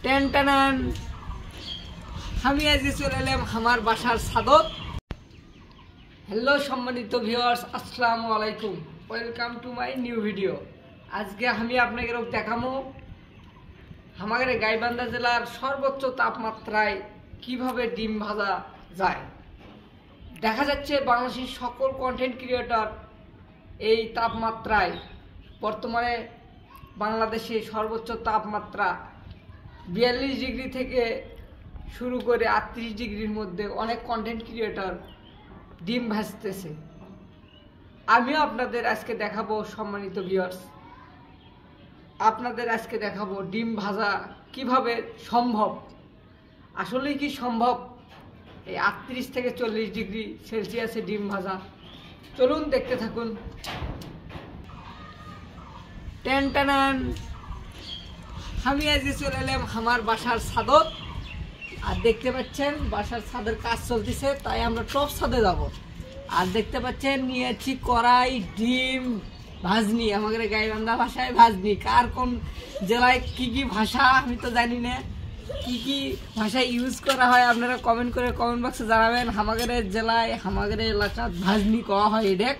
Ten টানান আমি আজকে চলে এলাম আমার বাসার ছাদত। হ্যালো সম্মানিত ভিউয়ার্স, আসসালামু আলাইকুম, welcome to my new video. আজকে আমি আপনাকে দেখাবো আমাদের গাইবান্ধা জেলার সর্বোচ্চ তাপমাত্রায় কিভাবে ডিম ভাজা যায়। দেখা যাচ্ছে বাংলাদেশের সকল কন্টেন্ট ক্রিয়েটর এই তাপমাত্রায় বর্তমানে বাংলাদেশে সর্বোচ্চ তাপমাত্রা 42 ডিগ্রি থেকে শুরু করে 38 ডিগ্রির মধ্যে অনেক কন্টেন্ট ক্রিয়েটর ডিম ভাজতেছে। আমিও আপনাদের আজকে দেখাবো সম্মানিত ভিউয়ার্স, আপনাদের আজকে দেখাবো ডিম ভাজা কিভাবে সম্ভব। আসলেই কি সম্ভব এই 38 থেকে 40 ডিগ্রি সেলসিয়াসে ডিম ভাজা? চলুন দেখতে থাকুন। টেন টানান আমি আজকে চলে এলাম আমার বাসার ছাদত। আর দেখতে পাচ্ছেন বাসার ছাদের কাজ চলতেছে, তাই আমরা টপ ছাদে যাব। আর দেখতে পাচ্ছেন নিয়েছি কড়াই, ডিম, ভাজনি, আমাদের গাইবান্ধা ভাষায় ভাজনি। কার কোন জেলায় কি কি ভাষা আমি তো জানি না, কি কি ভাষা ইউজ করা হয় আপনারা কমেন্ট করে কমেন্ট বক্সে জানাবেন। আমাদের জেলায় আমাদের এলাকার ভাজনি করা হয় এডেক।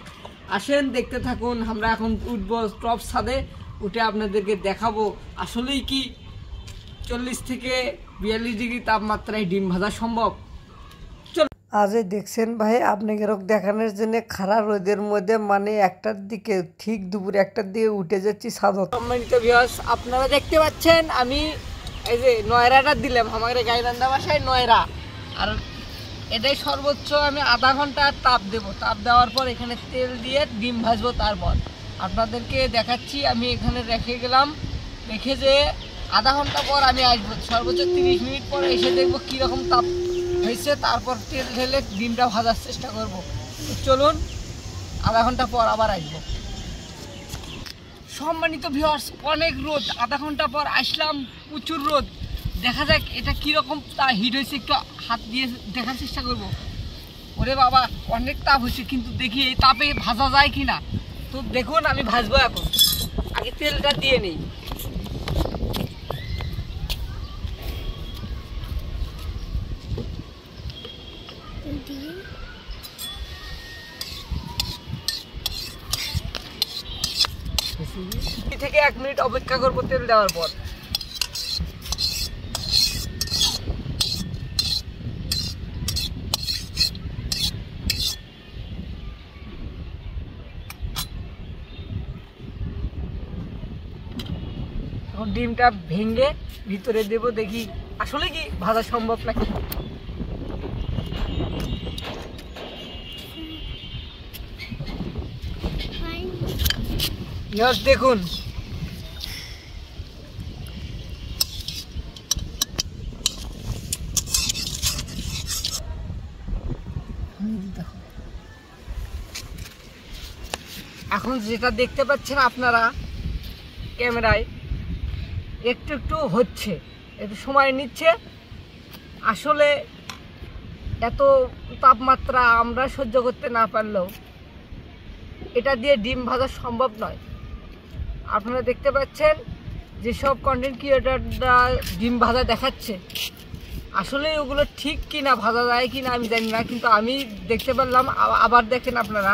আসেন দেখতে থাকুন। আমরা এখন উঠবো টপ ছাদে, উঠে আপনাদেরকে দেখাবো আসলেই কি 40 থেকে 42 ডিগ্রি তাপমাত্রায় ডিম ভাজা সম্ভব। আজ দেখছেন ভাই, আপনাকে দেখানোর জন্য খাড়া রোদের মধ্যে মানে একটার দিকে, ঠিক দুপুর একটার দিকে উঠে যাচ্ছি ছাদত। সম্মানিত ভিউয়ার্স, আপনারা দেখতে পাচ্ছেন আমি এই যে নয়রাটা দিলাম, আমাদের গাইবান্ধা ভাষায় নয়রা। আর এটাই সর্বোচ্চ আমি আধা ঘন্টা তাপ দেব। তাপ দেওয়ার পর এখানে তেল দিয়ে ডিম ভাজবো। তারপর আপনাদেরকে দেখাচ্ছি। আমি এখানে রেখে গেলাম, রেখে যে আধা ঘন্টা পর আমি আসবো, সর্বোচ্চ 30 মিনিট পর এসে দেখবো কীরকম তাপ হয়েছে। তারপর তেল ঢেলে ডিমটা ভাজার চেষ্টা করবো। তো চলুন, আধা ঘন্টা পর আবার আসবো। সম্মানিত ভিউয়ার্স, অনেক রোদ, আধা ঘন্টা পর আসলাম, প্রচুর রোদ। দেখা যাক এটা কীরকম তা হিট হয়েছে, একটু হাত দিয়ে দেখার চেষ্টা করবো। ওরে বাবা, অনেক তাপ হয়েছে, কিন্তু দেখি এই তাপে ভাজা যায় কি না। তো দেখুন আমি ভাজবো এখন, আগে তেলটা দিয়ে নিই। থেকে 1 মিনিট অপেক্ষা করবো তেল দেওয়ার পর। এখন ডিমটা ভেঙে ভিতরে দেব, দেখি আসলে কি ভাজা সম্ভব নাকি। দেখুন এখন যেটা দেখতে পাচ্ছেন আপনারা ক্যামেরায়, একটু একটু হচ্ছে, একটু সময় নিচ্ছে। আসলে এত তাপমাত্রা আমরা সহ্য করতে না পারলেও এটা দিয়ে ডিম ভাজা সম্ভব নয়। আপনারা দেখতে পাচ্ছেন যেসব কন্টেন্ট ক্রিয়েটররা ডিম ভাজা দেখাচ্ছে, আসলে ওগুলো ঠিক কি না, ভাজা যায় কি না আমি জানি না, কিন্তু আমি দেখতে পারলাম। আবার দেখেন আপনারা,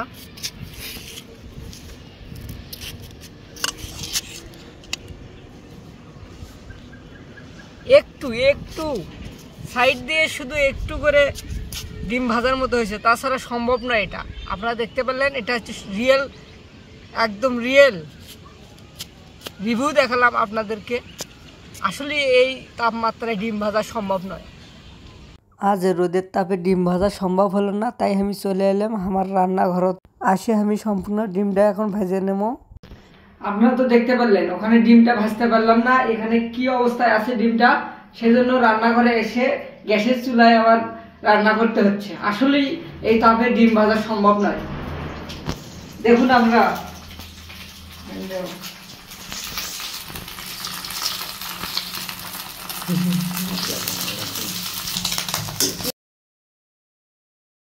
একটু একটু সাইড দিয়ে শুধু একটু করে ডিম ভাজার মতো হয়েছে, তাছাড়া সম্ভব নয় এটা। আপনারা দেখতে পেলেন, এটা হচ্ছে রিয়েল, একদম রিয়েল রিভিউ দেখালাম আপনাদেরকে। আসলে এই তাপমাত্রায় ডিম ভাজা সম্ভব নয়। আজ রোদের তাপে ডিম ভাজা সম্ভব হলো না, তাই আমি চলে এলাম আমার রান্নাঘরত। আসে আমি সম্পূর্ণ ডিমটা এখন ভেজে নেব। আপনারা তো দেখতে পারলেন, ওখানে ডিমটা ভাজতে পারলাম না, এখানে কি অবস্থায় আছে ডিমটা, সেজন্য রান্নাঘরে এসে গ্যাসের চুলায় আবার রান্না করতে হচ্ছে। আসলেই এই তাপে ডিম ভাজা সম্ভব নয়। দেখুন আমরা